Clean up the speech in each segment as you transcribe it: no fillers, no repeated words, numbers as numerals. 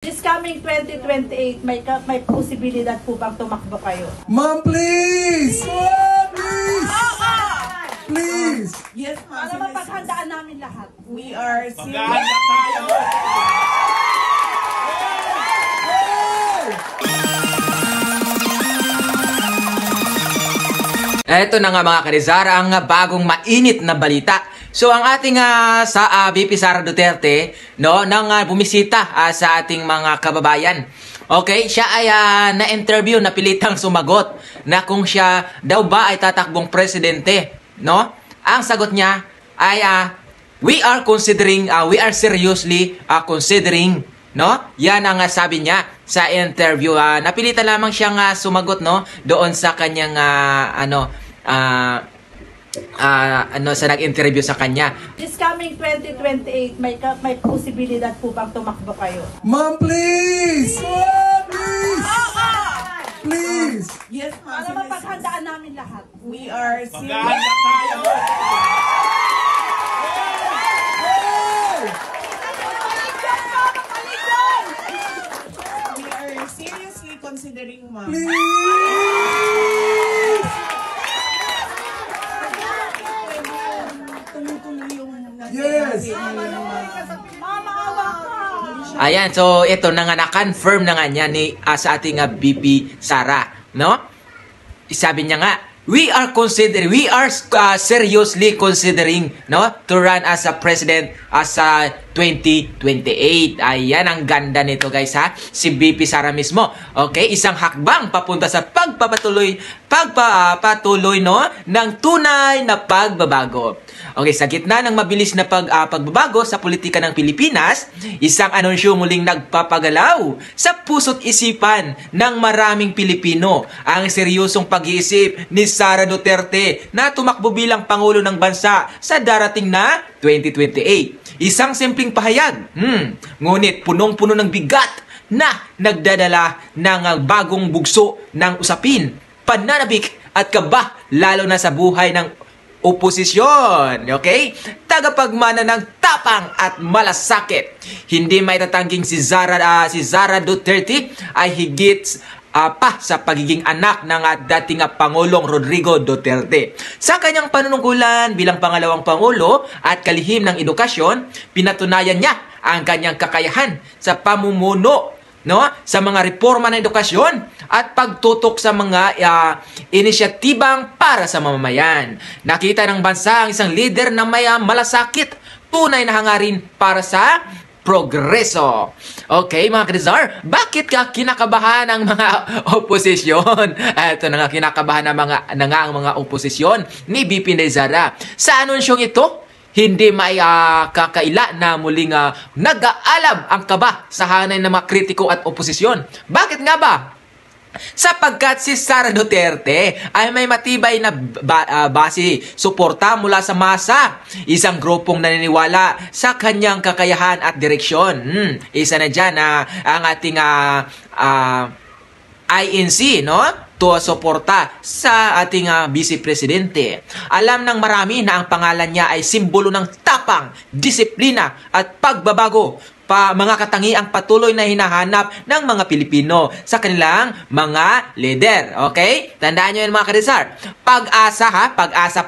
This coming 2028, may posibilidad po bang tumakbo kayo? Ma'am, please! Ma'am, please! Please! Yes, ma'am. Para mapaghandaan namin lahat. We are serious. Maghahanda tayo! Eto na nga mga Karizar, ang bagong mainit na balita. So ang ating VP Sara Duterte nang bumisita sa ating mga kababayan. Okay, siya ay na-interview, napilitang sumagot na kung siya daw ba ay tatakbong presidente, no? Ang sagot niya ay we are seriously considering, no? Yan ang sabi niya sa interview. Napilitan lamang siyang sumagot, no, doon sa kanyang sa nag-interview sa kanya. This coming 2028, may posibilidad po bang tumakbo kayo? Ma'am, please! Ma'am, please! Please! Yes, ma'am. Para mapaghandaan namin lahat. We are serious. Maghahanda tayo! We are seriously considering, ma'am. Please! Tumutuloy yung Yes! Maawa ka! Ayan, so ito na nga na-confirm na nga niya sa ating VP Sara, no? Sabi niya nga, we are seriously considering, no, to run as a president sa 2028. Ayan, ang ganda nito, guys, ha? Si VP Sara mismo. Okay, isang hakbang papunta sa pagpapatuloy, no, ng tunay na pagbabago. Okay, sa gitna ng mabilis na pagbabago sa politika ng Pilipinas, isang anunsyo muling nagpapagalaw sa puso't isipan ng maraming Pilipino. Ang seryosong pag-iisip ni Sara Duterte na tumakbo bilang Pangulo ng Bansa sa darating na 2028. Isang simpleng pahayag, ngunit punong-puno ng bigat na nagdadala ng bagong bugso ng usapin, pananabik at kaba, lalo na sa buhay ng oposisyon, okay? Tagapagmana ng tapang at malasakit. Hindi maitatangking si Sara Duterte ay higit pa sa pagiging anak ng dating Pangulong Rodrigo Duterte. Sa kanyang panunungkulan bilang pangalawang Pangulo at kalihim ng edukasyon, pinatunayan niya ang kanyang kakayahan sa pamumuno, no, sa mga reforma ng edukasyon at pagtutok sa mga inisyatibang para sa mamamayan. Nakita ng bansa ang isang leader na may malasakit, tunay na hangarin para sa progreso. Okay, mga Karizar, bakit ka kinakabahan ng mga oposisyon? Ito na nga, kinakabahan ng mga oposisyon ni VP Sara. Sa anunsyong ito, hindi may kakaila na muling nag-aalab ang kaba sa hanay ng mga kritiko at oposisyon. Bakit nga ba? Sapagkat si Sara Duterte ay may matibay na base suporta mula sa masa, isang grupong naniniwala sa kanyang kakayahan at direksyon. Isa na dyan ang ating INC, no, to suporta sa ating Vice Presidente. Alam ng marami na ang pangalan niya ay simbolo ng tapang, disiplina at pagbabago, mga katangiang patuloy na hinahanap ng mga Pilipino sa kanilang mga leader. Okay? Tandaan nyo yan, mga Karizar. Pag-asa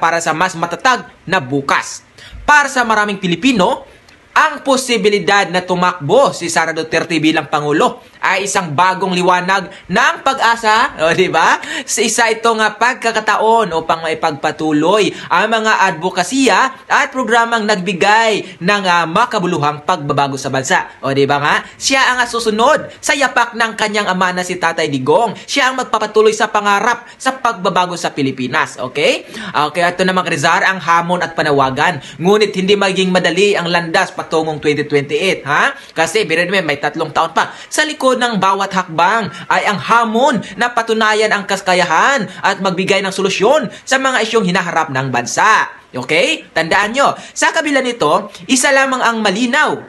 para sa mas matatag na bukas. Para sa maraming Pilipino, ang posibilidad na tumakbo si Sara Duterte bilang Pangulo ay isang bagong liwanag ng pag-asa, di ba? Isa itong pagkakataon upang maipagpatuloy ang mga advokasya at programang nagbigay ng makabuluhang pagbabago sa bansa. O di ba nga? Siya ang susunod sa yapak ng kanyang ama na si Tatay Digong. Siya ang magpapatuloy sa pangarap sa pagbabago sa Pilipinas. Okay? Okay, ito naman, Rizar, ang hamon at panawagan. Ngunit hindi maging madali ang landas patungong 2028, ha? Kasi may 3 taon pa. Sa likod ng bawat hakbang ay ang hamon na patunayan ang kakayahan at magbigay ng solusyon sa mga isyong hinaharap ng bansa. Okay? Tandaan nyo, sa kabila nito, isa lamang ang malinaw.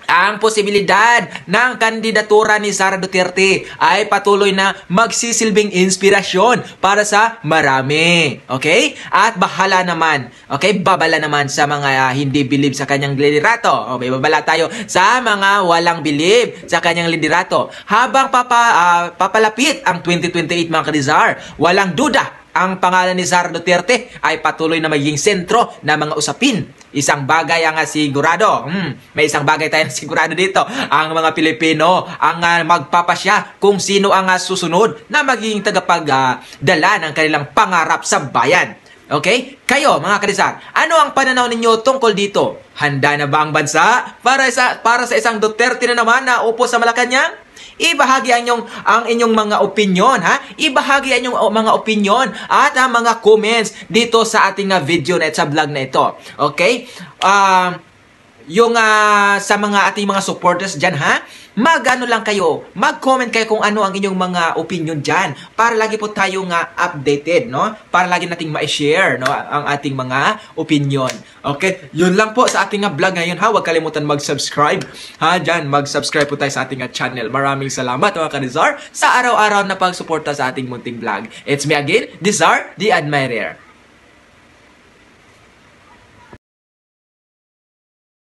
ang posibilidad ng kandidatura ni Sara Duterte ay patuloy na magsisilbing inspirasyon para sa marami. Okay? At bahala naman, okay? Babala naman sa mga hindi believe sa kanyang liderato. Okay, babala tayo sa mga walang believe sa kanyang liderato. Habang papalapit ang 2028 mga Karizar, walang duda ang pangalan ni Sara Duterte ay patuloy na magiging sentro ng mga usapin. Isang bagay ang sigurado. May isang bagay tayong sigurado dito. Ang mga Pilipino ang magpapasya kung sino ang susunod na magiging tagapagdala ng kanilang pangarap sa bayan. Okay? Kayo, mga Karizar, ano ang pananaw ninyo tungkol dito? Handa na ba ang bansa para sa isang Duterte na naman na upo sa Malacanang? Ibahagi ang inyong mga opinion, ha? Ibahagi ang inyong mga opinion at mga comments dito sa ating video na sa vlog na ito. Okay? Sa mga ating mga supporters dyan, ha? Lang kayo, mag-comment kayo kung ano ang inyong mga opinion dyan para lagi po tayo updated, no? Para lagi nating ma-share, no? Ang ating mga opinion. Okay? Yun lang po sa ating vlog ngayon, ha? Huwag kalimutan mag-subscribe, ha? Dyan, mag-subscribe po tayo sa ating channel. Maraming salamat, mga Karizar, sa araw-araw na pagsuporta sa ating munting vlog. It's me again, Dizar, the Admirer.